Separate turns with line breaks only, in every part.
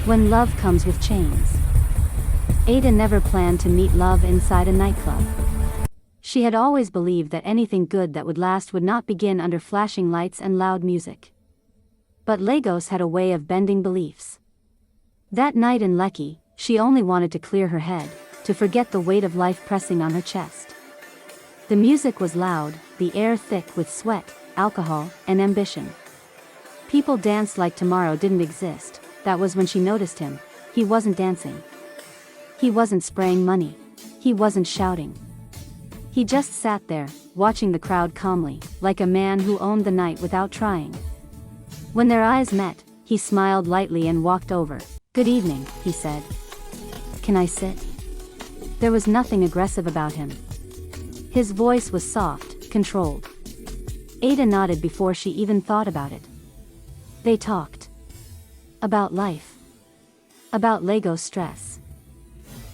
When love comes with chains. Ada never planned to meet love inside a nightclub. She had always believed that anything good that would last would not begin under flashing lights and loud music. But Lagos had a way of bending beliefs. That night in Lekki, she only wanted to clear her head, to forget the weight of life pressing on her chest. The music was loud, the air thick with sweat, alcohol, and ambition. People danced like tomorrow didn't exist. That was when she noticed him. He wasn't dancing. He wasn't spraying money. He wasn't shouting. He just sat there, watching the crowd calmly, like a man who owned the night without trying. When their eyes met, he smiled lightly and walked over. "Good evening," he said. "Can I sit?" There was nothing aggressive about him. His voice was soft, controlled. Ada nodded before she even thought about it. They talked. About life. About Lagos stress.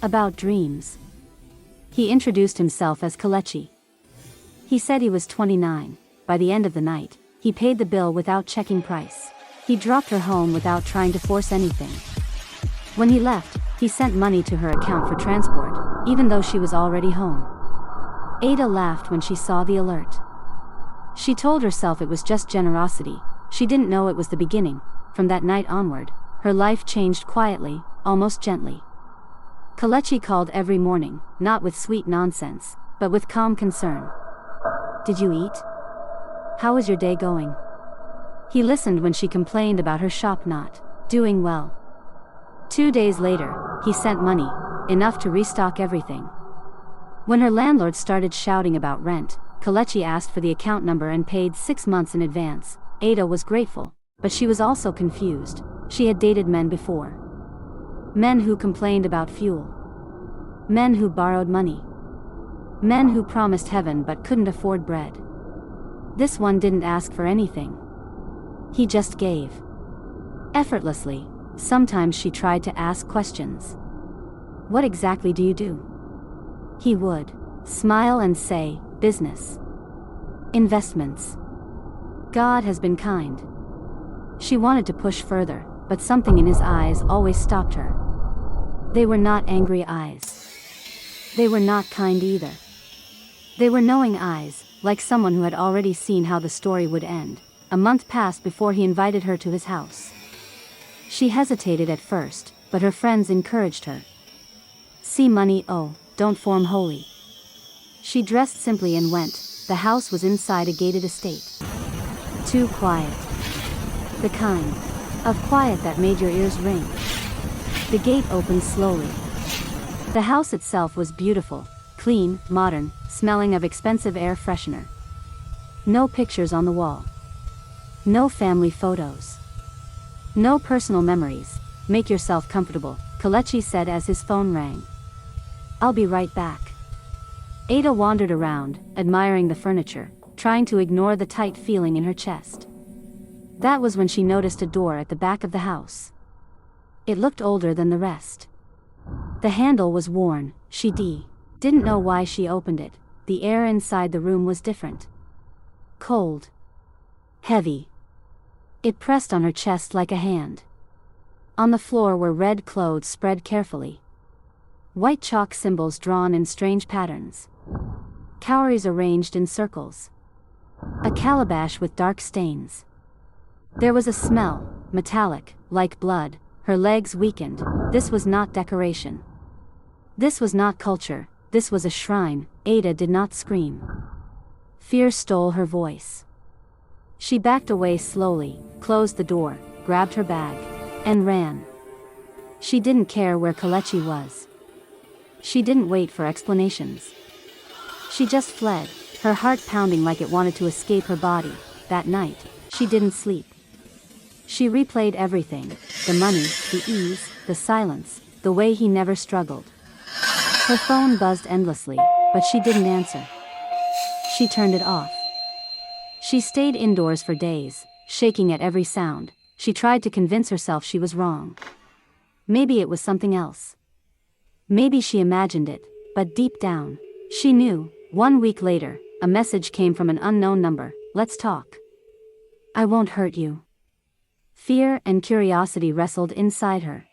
About dreams. He introduced himself as Kelechi. He said he was 29. By the end of the night, he paid the bill without checking price. He dropped her home without trying to force anything. When he left, he sent money to her account for transport, even though she was already home. Ada laughed when she saw the alert. She told herself it was just generosity. She didn't know it was the beginning. From that night onward, her life changed quietly, almost gently. Kelechi called every morning, not with sweet nonsense, but with calm concern. "Did you eat? How is your day going?" He listened when she complained about her shop not doing well. 2 days later, he sent money, enough to restock everything. When her landlord started shouting about rent, Kelechi asked for the account number and paid 6 months in advance. Ada was grateful, but she was also confused. She had dated men before. Men who complained about fuel. Men who borrowed money. Men who promised heaven but couldn't afford bread. This one didn't ask for anything. He just gave. Effortlessly. Sometimes she tried to ask questions. "What exactly do you do?" He would smile and say, "Business. Investments." God has been kind. She wanted to push further, but something in his eyes always stopped her. They were not angry eyes. They were not kind either. They were knowing eyes, like someone who had already seen how the story would end. A month passed before he invited her to his house. She hesitated at first, but her friends encouraged her. "See money, oh, don't form holy." She dressed simply and went. The house was inside a gated estate. Too quiet. The kind of quiet that made your ears ring. The gate opened slowly. The house itself was beautiful, clean, modern, smelling of expensive air freshener. No pictures on the wall. No family photos. No personal memories. "Make yourself comfortable," Kelechi said as his phone rang. "I'll be right back." Ada wandered around, admiring the furniture, trying to ignore the tight feeling in her chest. That was when she noticed a door at the back of the house. It looked older than the rest. The handle was worn. She didn't know why she opened it. The air inside the room was different. Cold. Heavy. It pressed on her chest like a hand. On the floor were red clothes spread carefully. White chalk symbols drawn in strange patterns. Cowries arranged in circles. A calabash with dark stains. There was a smell, metallic, like blood. Her legs weakened. This was not decoration. This was not culture. This was a shrine. Ada did not scream. Fear stole her voice. She backed away slowly, closed the door, grabbed her bag, and ran. She didn't care where Kelechi was. She didn't wait for explanations. She just fled, her heart pounding like it wanted to escape her body. That night, she didn't sleep. She replayed everything, the money, the ease, the silence, the way he never struggled. Her phone buzzed endlessly, but she didn't answer. She turned it off. She stayed indoors for days, shaking at every sound. She tried to convince herself she was wrong. Maybe it was something else. Maybe she imagined it, but deep down, she knew. 1 week later, a message came from an unknown number. "Let's talk. I won't hurt you." Fear and curiosity wrestled inside her.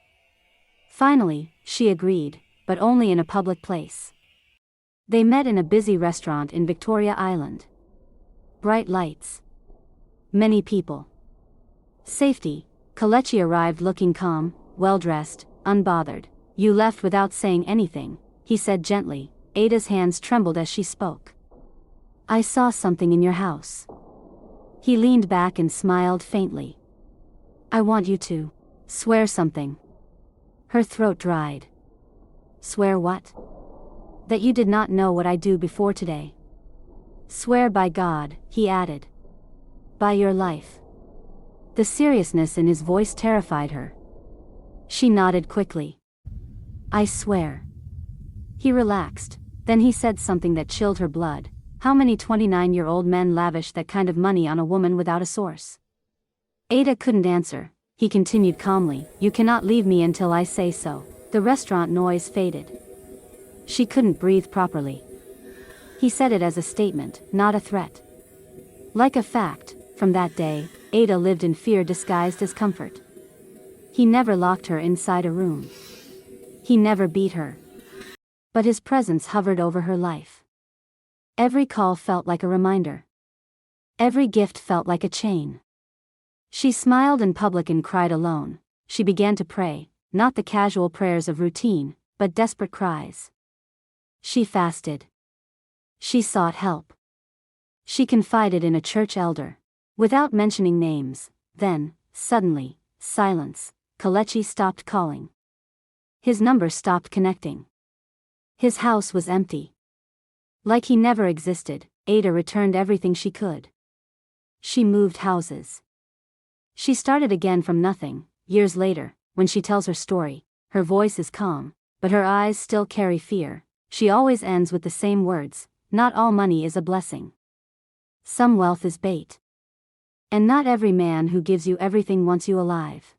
Finally, she agreed, but only in a public place. They met in a busy restaurant in Victoria Island. Bright lights. Many people. Safety. Kelechi arrived looking calm, well-dressed, unbothered. You left without saying anything, he said gently. Ada's hands trembled as she spoke. I saw something in your house. He leaned back and smiled faintly. I want you to swear something. Her throat dried. Swear what? That you did not know what I do before today. Swear by God, he added. By your life. The seriousness in his voice terrified her. She nodded quickly. I swear. He relaxed, then he said something that chilled her blood. How many 29-year-old men lavish that kind of money on a woman without a source? Ada couldn't answer. He continued calmly, you cannot leave me until I say so. The restaurant noise faded. She couldn't breathe properly. He said it as a statement, not a threat. Like a fact, from that day, Ada lived in fear disguised as comfort. He never locked her inside a room. He never beat her. But his presence hovered over her life. Every call felt like a reminder. Every gift felt like a chain. She smiled in public and cried alone. She began to pray, not the casual prayers of routine, but desperate cries. She fasted. She sought help. She confided in a church elder. Without mentioning names, then, suddenly, silence. Kelechi stopped calling. His number stopped connecting. His house was empty. Like he never existed, Ada returned everything she could. She moved houses. She started again from nothing. Years later, when she tells her story, her voice is calm, but her eyes still carry fear. She always ends with the same words, not all money is a blessing. Some wealth is bait. And not every man who gives you everything wants you alive.